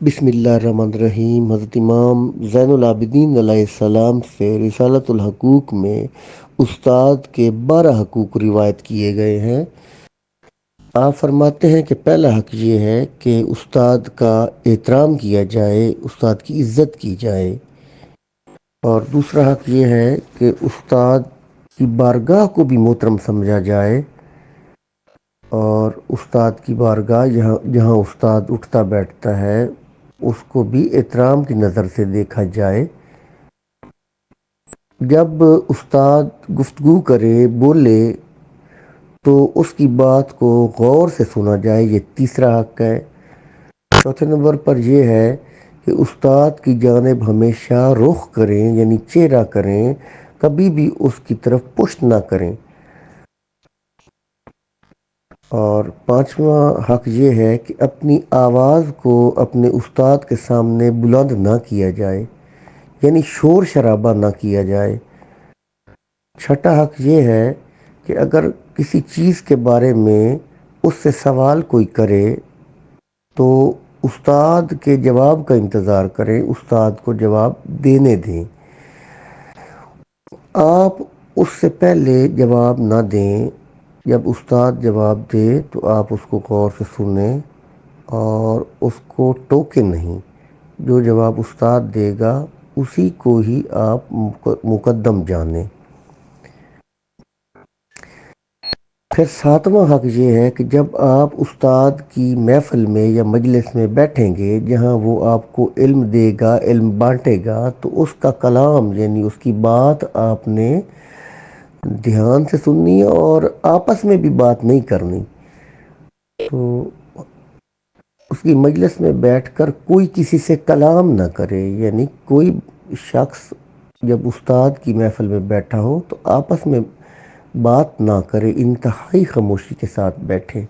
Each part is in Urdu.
بسم اللہ الرحمن الرحیم۔ حضرت امام زین العابدین علیہ السلام سے رسالۃ الحقوق میں استاد کے 12 حقوق روایت کیے گئے ہیں۔ آپ فرماتے ہیں کہ پہلا حق یہ ہے کہ استاد کا احترام کیا جائے، استاد کی عزت کی جائے، اور دوسرا حق یہ ہے کہ استاد کی بارگاہ کو بھی محترم سمجھا جائے، اور استاد کی بارگاہ جہاں استاد اٹھتا بیٹھتا ہے اس کو بھی احترام کی نظر سے دیکھا جائے۔ جب استاد گفتگو کرے، بولے، تو اس کی بات کو غور سے سنا جائے، یہ تیسرا حق ہے۔ چوتھے نمبر پر یہ ہے کہ استاد کی جانب ہمیشہ رخ کریں، یعنی چہرہ کریں، کبھی بھی اس کی طرف پشت نہ کریں۔ اور پانچواں حق یہ ہے کہ اپنی آواز کو اپنے استاد کے سامنے بلند نہ کیا جائے، یعنی شور شرابہ نہ کیا جائے۔ چھٹا حق یہ ہے کہ اگر کسی چیز کے بارے میں اس سے سوال کوئی کرے تو استاد کے جواب کا انتظار کریں، استاد کو جواب دینے دیں۔ آپ اس سے پہلے جواب نہ دیں۔ جب استاد جواب دے تو آپ اس کو غور سے سنیں اور اس کو ٹوکیں نہیں۔ جو جواب استاد دے گا اسی کو ہی آپ مقدم جانیں۔ پھر ساتواں حق یہ ہے کہ جب آپ استاد کی محفل میں یا مجلس میں بیٹھیں گے جہاں وہ آپ کو علم دے گا، علم بانٹے گا، تو اس کا کلام یعنی اس کی بات آپ نے دھیان سے سننی اور آپس میں بھی بات نہیں کرنی۔ تو اس کی مجلس میں بیٹھ کر کوئی کسی سے کلام نہ کرے، یعنی کوئی شخص جب استاد کی محفل میں بیٹھا ہو تو آپس میں بات نہ کرے، انتہائی خاموشی کے ساتھ بیٹھے۔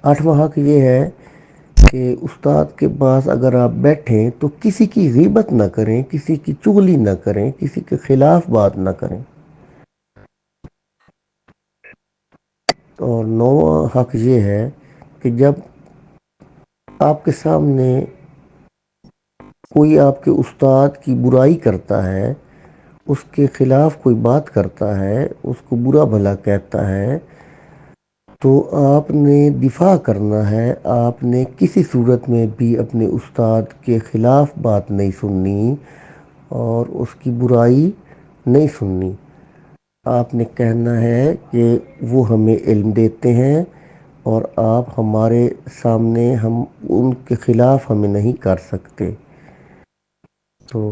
آٹھواں حق یہ ہے کہ استاد کے پاس اگر آپ بیٹھیں تو کسی کی غیبت نہ کریں، کسی کی چغلی نہ کریں، کسی کے خلاف بات نہ کریں۔ اور نوواں حق یہ ہے کہ جب آپ کے سامنے کوئی آپ کے استاد کی برائی کرتا ہے، اس کے خلاف کوئی بات کرتا ہے، اس کو برا بھلا کہتا ہے، تو آپ نے دفاع کرنا ہے۔ آپ نے کسی صورت میں بھی اپنے استاد کے خلاف بات نہیں سننی اور اس کی برائی نہیں سننی۔ آپ نے کہنا ہے کہ وہ ہمیں علم دیتے ہیں اور آپ ہمارے سامنے ہم ان کے خلاف ہمیں نہیں کر سکتے۔ تو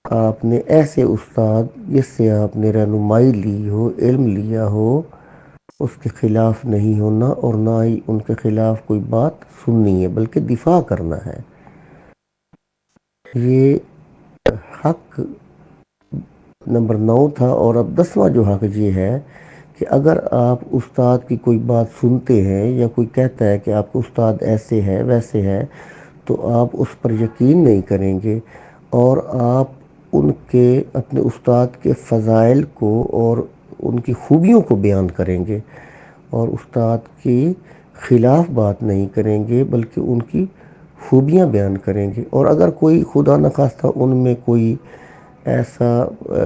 آپ نے ایسے استاد جس سے آپ نے رہنمائی لی ہو، علم لیا ہو، اس کے خلاف نہیں ہونا اور نہ ہی ان کے خلاف کوئی بات سننی ہے، بلکہ دفاع کرنا ہے۔ یہ حق نمبر 9 تھا۔ اور اب 10واں جو حق یہ ہے کہ اگر آپ استاد کی کوئی بات سنتے ہیں یا کوئی کہتا ہے کہ آپ کو استاد ایسے ہے ویسے ہے، تو آپ اس پر یقین نہیں کریں گے اور آپ اپنے استاد کے فضائل کو اور ان کی خوبیوں کو بیان کریں گے اور استاد کے خلاف بات نہیں کریں گے بلکہ ان کی خوبیاں بیان کریں گے۔ اور اگر کوئی خدا نخواستہ ان میں کوئی ایسا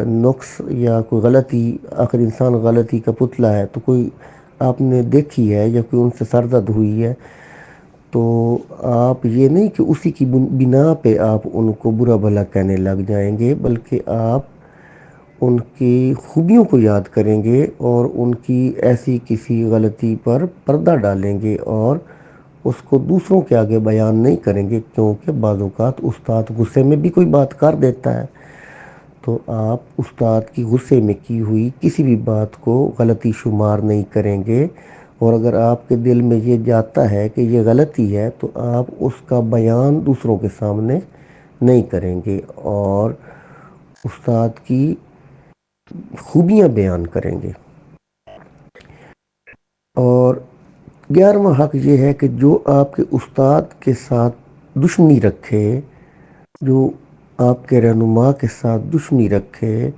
نقص یا کوئی غلطی، آخر انسان غلطی کا پتلا ہے، تو کوئی آپ نے دیکھی ہے یا کوئی ان سے سرزد ہوئی ہے، تو آپ یہ نہیں کہ اسی کی بنا پہ آپ ان کو برا بھلا کہنے لگ جائیں گے، بلکہ آپ ان کی خوبیوں کو یاد کریں گے اور ان کی ایسی کسی غلطی پر پردہ ڈالیں گے اور اس کو دوسروں کے آگے بیان نہیں کریں گے، کیونکہ بعض اوقات استاد غصے میں بھی کوئی بات کر دیتا ہے، تو آپ استاد کی غصے میں کی ہوئی کسی بھی بات کو غلطی شمار نہیں کریں گے۔ اور اگر آپ کے دل میں یہ جاتا ہے کہ یہ غلطی ہے تو آپ اس کا بیان دوسروں کے سامنے نہیں کریں گے اور استاد کی خوبیاں بیان کریں گے۔ اور 11واں حق یہ ہے کہ جو آپ کے استاد کے ساتھ دشمنی رکھے، جو آپ کے رہنما کے ساتھ دشمنی رکھے،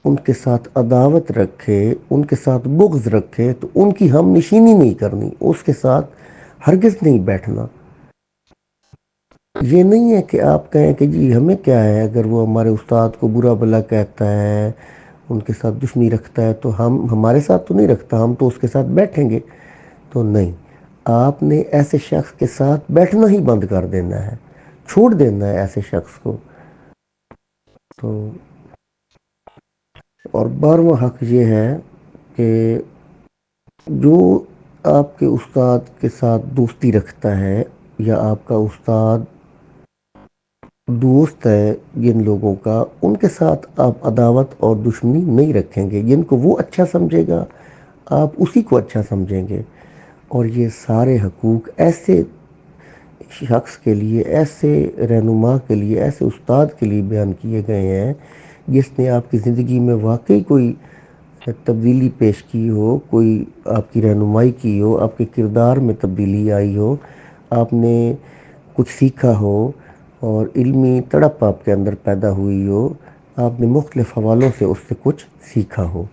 ان کے ساتھ عداوت رکھے، ان کے ساتھ بغض رکھے، تو ان کی ہم نشینی نہیں کرنی، اس کے ساتھ ہرگز نہیں بیٹھنا۔ یہ نہیں ہے کہ آپ کہیں کہ جی ہمیں کیا ہے، اگر وہ ہمارے استاد کو برا بھلا کہتا ہے، ان کے ساتھ دشمنی رکھتا ہے تو ہم ہمارے ساتھ تو نہیں رکھتا، ہم تو اس کے ساتھ بیٹھیں گے. تو نہیں، آپ نے ایسے شخص کے ساتھ بیٹھنا ہی بند کر دینا ہے، چھوڑ دینا ہے ایسے شخص کو. تو اور 12واں حق یہ ہے کہ جو آپ کے استاد کے ساتھ دوستی رکھتا ہے، یا آپ کا استاد دوست ہے جن لوگوں کا، ان کے ساتھ آپ عداوت اور دشمنی نہیں رکھیں گے. جن کو وہ اچھا سمجھے گا آپ اسی کو اچھا سمجھیں گے. اور یہ سارے حقوق ایسے شخص کے لیے، ایسے رہنما کے لیے، ایسے استاد کے لیے بیان کیے گئے ہیں جس نے آپ کی زندگی میں واقعی کوئی تبدیلی پیش کی ہو، کوئی آپ کی رہنمائی کی ہو، آپ کے کردار میں تبدیلی آئی ہو، آپ نے کچھ سیکھا ہو، اور علمی تڑپ آپ کے اندر پیدا ہوئی ہو، آپ نے مختلف حوالوں سے اس سے کچھ سیکھا ہو.